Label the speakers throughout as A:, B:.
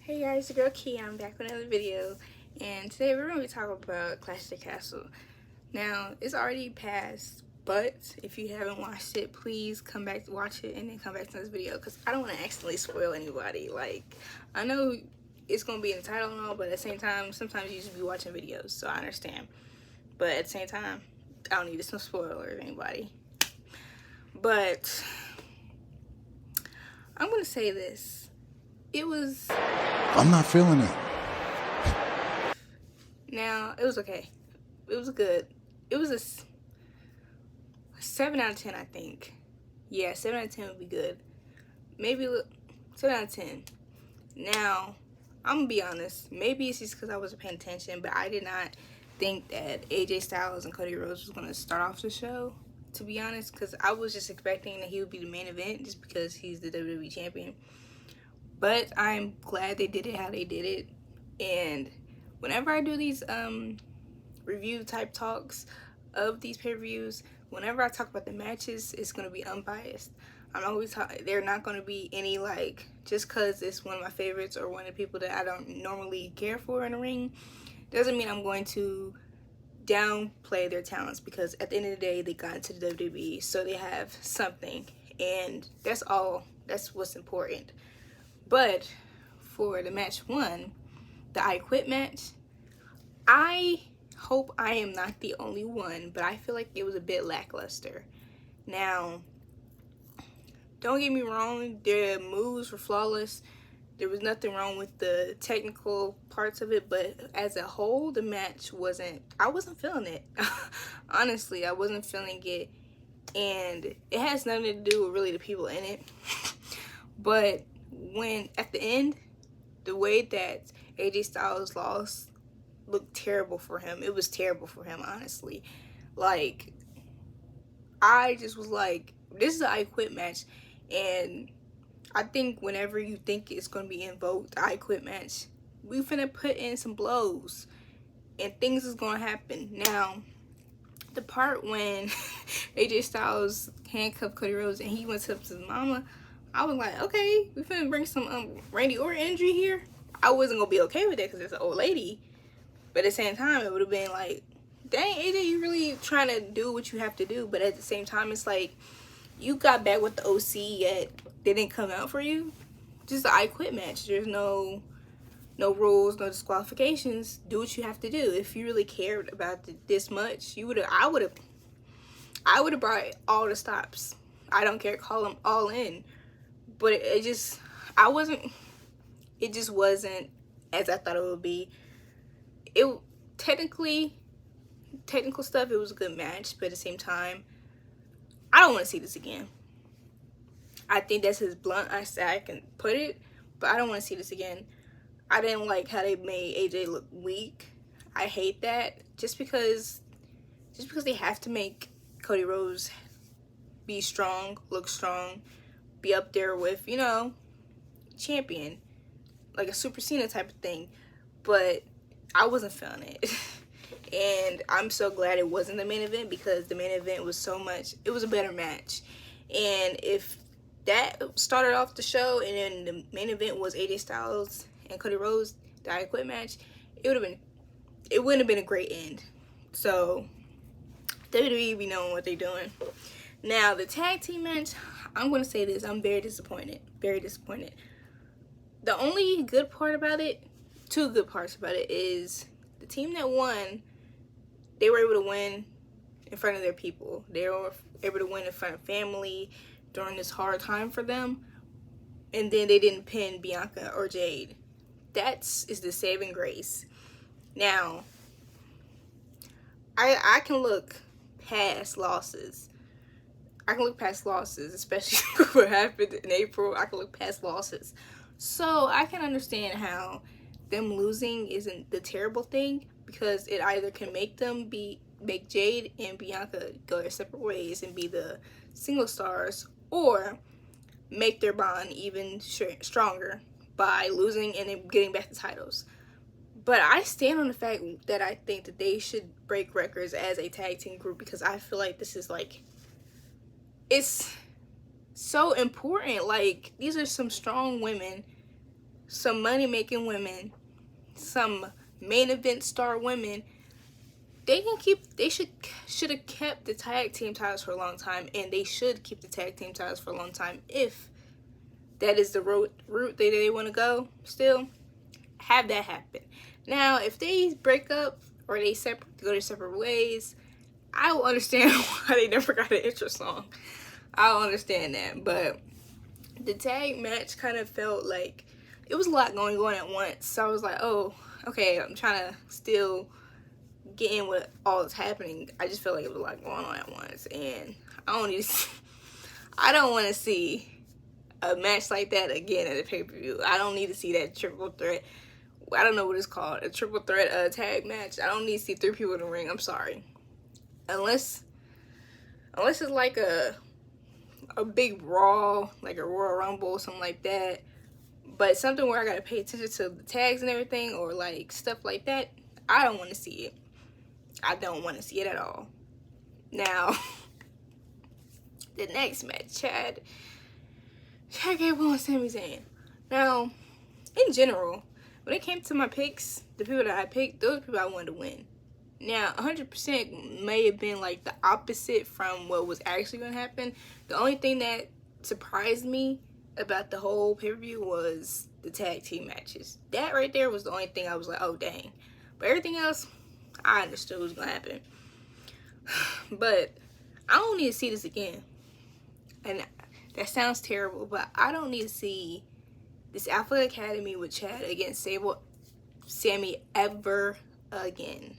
A: Hey guys, your girl Kia. I'm back with another video, and today we're going to be talking about Clash of the Castle. Now, it's already passed, but if you haven't watched it, please come back to watch it and then come back to this video, because I don't want to accidentally spoil anybody. Like, I know it's going to be in the title and all, but at the same time, sometimes you just be watching videos, so I understand. But at the same time, I don't need some spoiler or anybody. But I'm going to say this.
B: I'm not feeling it.
A: Now, it was okay. It was good. It was a 7 out of 10, I think. Yeah, 7 out of 10 would be good. Maybe 7 out of 10. Now, I'm going to be honest. Maybe it's just because I wasn't paying attention, but I did not think that AJ Styles and Cody Rhodes was going to start off the show, to be honest, because I was just expecting that he would be the main event just because he's the WWE champion. But I'm glad they did it how they did it. And whenever I do these review type talks of these pay-per-views, whenever I talk about the matches, it's going to be unbiased. I'm not going to be they're not going to be any, like, just because it's one of my favorites or one of the people that I don't normally care for in the ring, doesn't mean I'm going to downplay their talents, because at the end of the day, they got into the WWE, so they have something, and that's all. That's what's important. But for the match one, the I Quit match, I hope I am not the only one, but I feel like it was a bit lackluster. Now, don't get me wrong, their moves were flawless. There was nothing wrong with the technical parts of it, but as a whole, the match I wasn't feeling it. Honestly, I wasn't feeling it, and it has nothing to do with really the people in it. But when at the end, the way that AJ Styles lost looked terrible for him. It was terrible for him, honestly. Like, I just was like, this is an I Quit match, and I think whenever you think it's going to be invoked, the I Quit match, we finna put in some blows, and things is going to happen. Now, the part when AJ Styles handcuffed Cody Rhodes and he went up to his mama, I was like, okay, we finna bring some Randy Orton energy here. I wasn't gonna be okay with it because it's an old lady, but at the same time, it would have been like, dang, AJ, you really trying to do what you have to do. But at the same time, it's like, you got back with the OC, yet they didn't come out for you. Just an I Quit match. There's no rules, no disqualifications. Do what you have to do. If you really cared about this much, I would have brought all the stops. I don't care, call them all in. But it just wasn't as I thought it would be. Technical stuff, it was a good match, but at the same time, I don't want to see this again. I think that's as blunt as I can put it, but I don't want to see this again. I didn't like how they made AJ look weak. I hate that. Just because they have to make Cody Rhodes be strong, look strong, be up there with, champion, like a Super Cena type of thing. But I wasn't feeling it. And I'm so glad it wasn't the main event, because the main event was it was a better match. And if that started off the show and then the main event was AJ Styles and Cody Rhodes, the I Quit match, it wouldn't have been a great end. So WWE be knowing what they're doing. Now, the tag team match, I'm going to say this, I'm very disappointed. Very disappointed. The only good part about it, two good parts about it, is the team that won, they were able to win in front of their people. They were able to win in front of family during this hard time for them. And then they didn't pin Bianca or Jade. That is the saving grace. Now, I can look past losses. Especially what happened in April. I can look past losses. So I can understand how them losing isn't the terrible thing, because it either can make Jade and Bianca go their separate ways and be the single stars, or make their bond even stronger by losing and then getting back the titles. But I stand on the fact that I think that they should break records as a tag team group, because I feel like this is like, it's so important. Like, these are some strong women some money-making women, some main event star women, they should have kept the tag team titles for a long time, and they should keep the tag team titles for a long time if that is the route that they want to go. Still, have that happen. Now, if they break up or they go their separate ways, I will understand why they never got an intro song. I'll understand that, but the tag match kind of felt like it was a lot going on at once. So I was like, oh, okay, I'm trying to still get in with all that's happening. I just felt like it was a lot going on at once, and I don't want to see a match like that again at a pay-per-view. I don't need to see that triple threat. I don't know what it's called, a triple threat tag match. I don't need to see 3 people in the ring. I'm sorry, unless it's like a big Raw, like a Royal Rumble, something like that. But something where I gotta pay attention to the tags and everything, or like stuff like that, I don't want to see it. I don't want to see it at all. Now, the next match, Chad Gable and Sami Zayn. Now, in general, when it came to my picks, the people that I picked, those people I wanted to win. Now, 100% may have been like the opposite from what was actually going to happen. The only thing that surprised me about the whole pay-per-view was the tag team matches. That right there was the only thing I was like, oh, dang. But everything else, I understood was going to happen. But I don't need to see this again. And that sounds terrible, but I don't need to see this Alpha Academy with Chad against Sami ever again.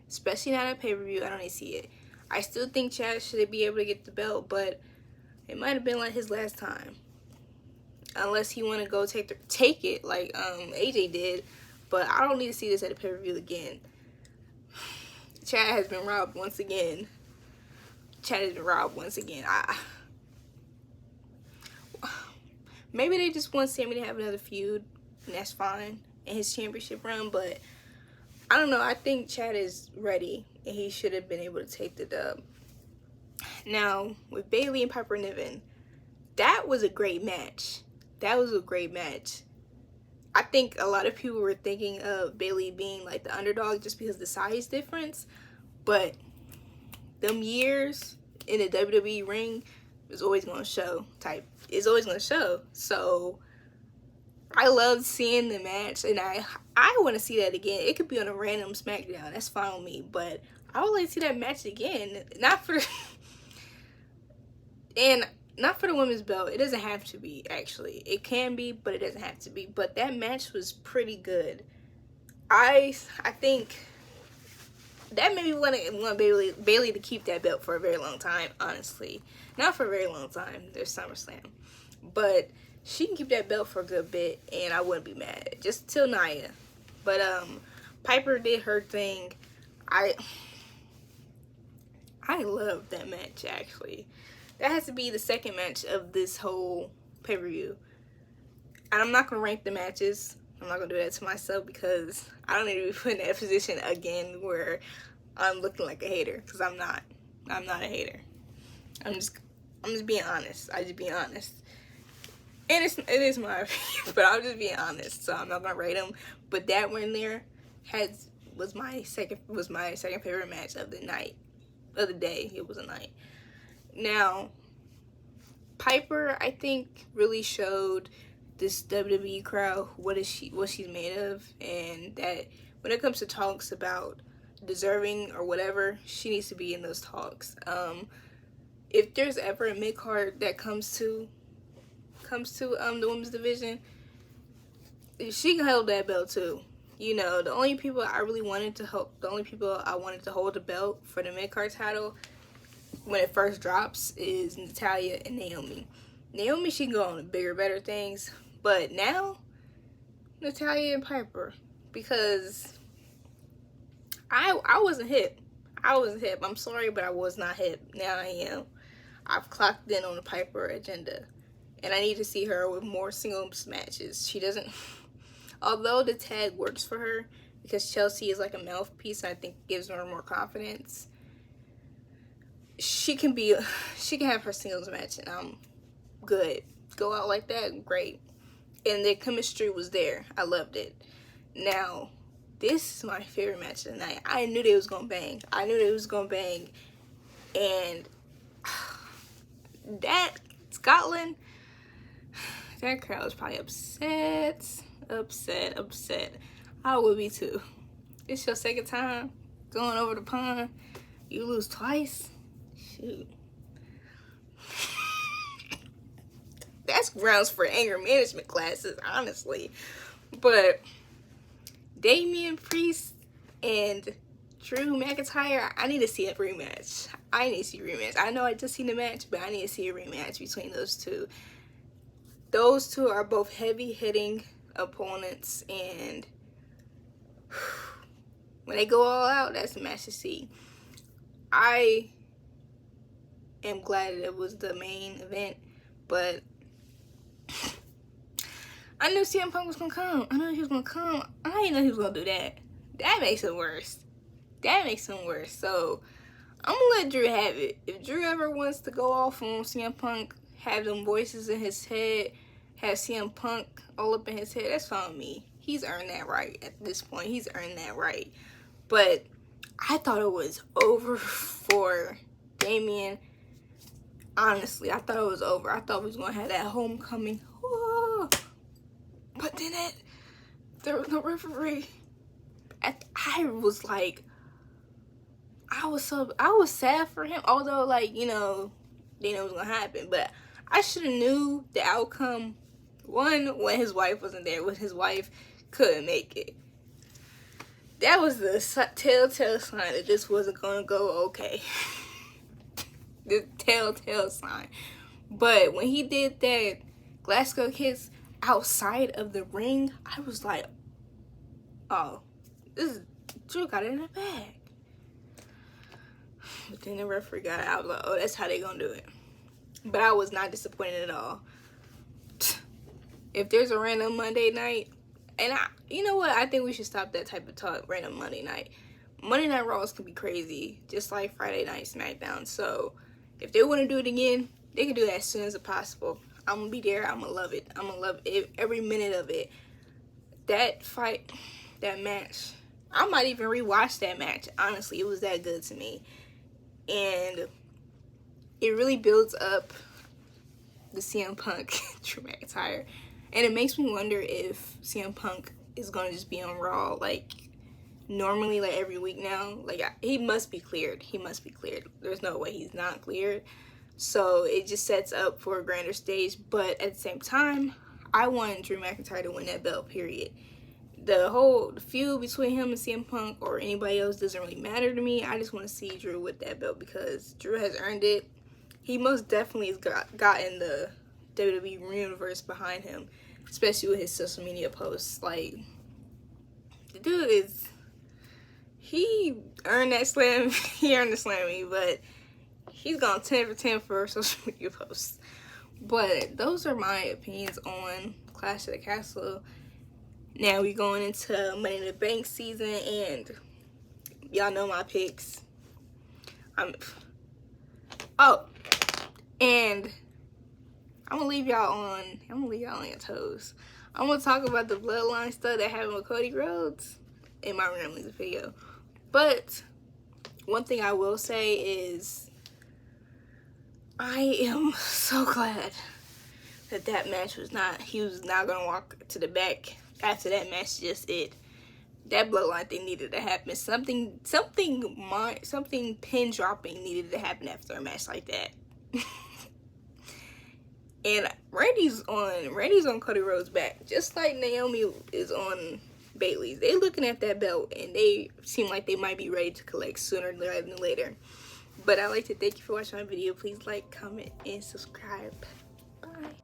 A: Especially not at pay-per-view. I don't need to see it. I still think Chad should be able to get the belt, but it might have been like his last time. Unless he want to go take it like AJ did. But I don't need to see this at a pay-per-view again. Chad has been robbed once again. Maybe they just want Sami to have another feud, and that's fine, in his championship run, but I don't know. I think Chad is ready, and he should have been able to take the dub. Now, with Bayley and Piper Niven, that was a great match. I think a lot of people were thinking of Bayley being like the underdog just because of the size difference, but them years in the WWE ring is always going to show. So I loved seeing the match, and I want to see that again. It could be on a random SmackDown. That's fine with me, but I would like to see that match again. Not for the women's belt. It doesn't have to be, actually. It can be, but it doesn't have to be. But that match was pretty good. I think that made me want Bayley to keep that belt for a very long time, honestly. Not for a very long time. There's SummerSlam. But she can keep that belt for a good bit, and I wouldn't be mad. Just till Nia. But Piper did her thing. I love that match, actually. That has to be the second match of this whole pay-per-view. And I'm not going to rank the matches. I'm not going to do that to myself because I don't need to be put in that position again where I'm looking like a hater, because I'm not. I'm not a hater. I'm just being honest. I just being honest. And it is my opinion, but I'm just being honest. So I'm not going to rate them. But that one there was my second favorite match of the night. Of the day. It was a night. Now, Piper, I think, really showed this WWE crowd what she's made of, and that when it comes to talks about deserving or whatever, she needs to be in those talks. If there's ever a mid-card that comes to the women's division, she can hold that belt too. You know, the only people I wanted to hold the belt for the mid-card title when it first drops is Natalya and Naomi. Naomi, she can go on to bigger, better things. But now, Natalya and Piper. Because I wasn't hip. I'm sorry, but I was not hip. Now I am. I've clocked in on the Piper agenda. And I need to see her with more singles matches. She doesn't... Although the tag works for her, because Chelsea is like a mouthpiece, I think it gives her more confidence. She can have her singles match, and I'm good. Go out like that, great. and their chemistry was there. I loved it. Now, this is my favorite match of the night. I knew they was gonna bang. And that Scotland, that crowd was probably upset. I would be too. It's your second time going over the pond. You lose twice. Shoot. That's grounds for anger management classes, honestly. But Damian Priest and Drew McIntyre, I need to see a rematch. I know I just seen the match, but I need to see a rematch between those two. Those two are both heavy-hitting opponents, and when they go all out, that's a match to see. I am glad that it was the main event, but I knew CM Punk was gonna come. I didn't know he was gonna do that. That makes it worse. So I'm gonna let Drew have it. If Drew ever wants to go off on CM Punk, have them voices in his head, have CM Punk all up in his head, that's fine with me. He's earned that right at this point. But I thought it was over for Damian. Honestly, I thought it was over. I thought we was gonna have that homecoming. Whoa. But then the referee, I was like, I was sad for him. Although, like, you know, they know it was gonna happen. But I should have knew the outcome. One, when his wife wasn't there, when his wife couldn't make it. That was the telltale sign that this wasn't gonna go okay. The telltale sign. But when he did that Glasgow kiss outside of the ring, I was like, oh, Drew got it in the bag. But then the referee got it. I was like, oh, that's how they gonna do it. But I was not disappointed at all. If there's a random Monday night, and you know what? I think we should stop that type of talk, random Monday night. Monday Night Raws can be crazy, just like Friday Night SmackDown. So if they want to do it again, they can do that as soon as possible. I'm gonna be there. I'm gonna love it. I'm gonna love it, every minute of it. That fight, that match, I might even rewatch that match. Honestly, it was that good to me. And it really builds up the CM Punk Drew McIntyre. And it makes me wonder if CM Punk is going to just be on Raw, like, normally, like, every week now. Like, he must be cleared. There's no way he's not cleared. So it just sets up for a grander stage. But at the same time, I want Drew McIntyre to win that belt, period. The feud between him and CM Punk or anybody else doesn't really matter to me. I just want to see Drew with that belt because Drew has earned it. He most definitely has gotten the WWE universe behind him, especially with his social media posts. Like, the dude he earned that slam. He earned the Slammy, but he's gone 10 for 10 for social media posts. But those are my opinions on Clash of the Castle. Now we going into Money in the Bank season, and y'all know my picks. And I'm gonna leave y'all on your toes. I'm gonna talk about the bloodline stuff that happened with Cody Rhodes in my Ramblings video. But one thing I will say is I am so glad that match he was not gonna walk to the back after that match. Just that bloodline thing needed to happen. Something pin dropping needed to happen after a match like that. And Randy's on Cody Rhodes' back, just like Naomi is on Bayley's. They looking at that belt and they seem like they might be ready to collect sooner rather than later. But I'd like to thank you for watching my video. Please like, comment, and subscribe. Bye.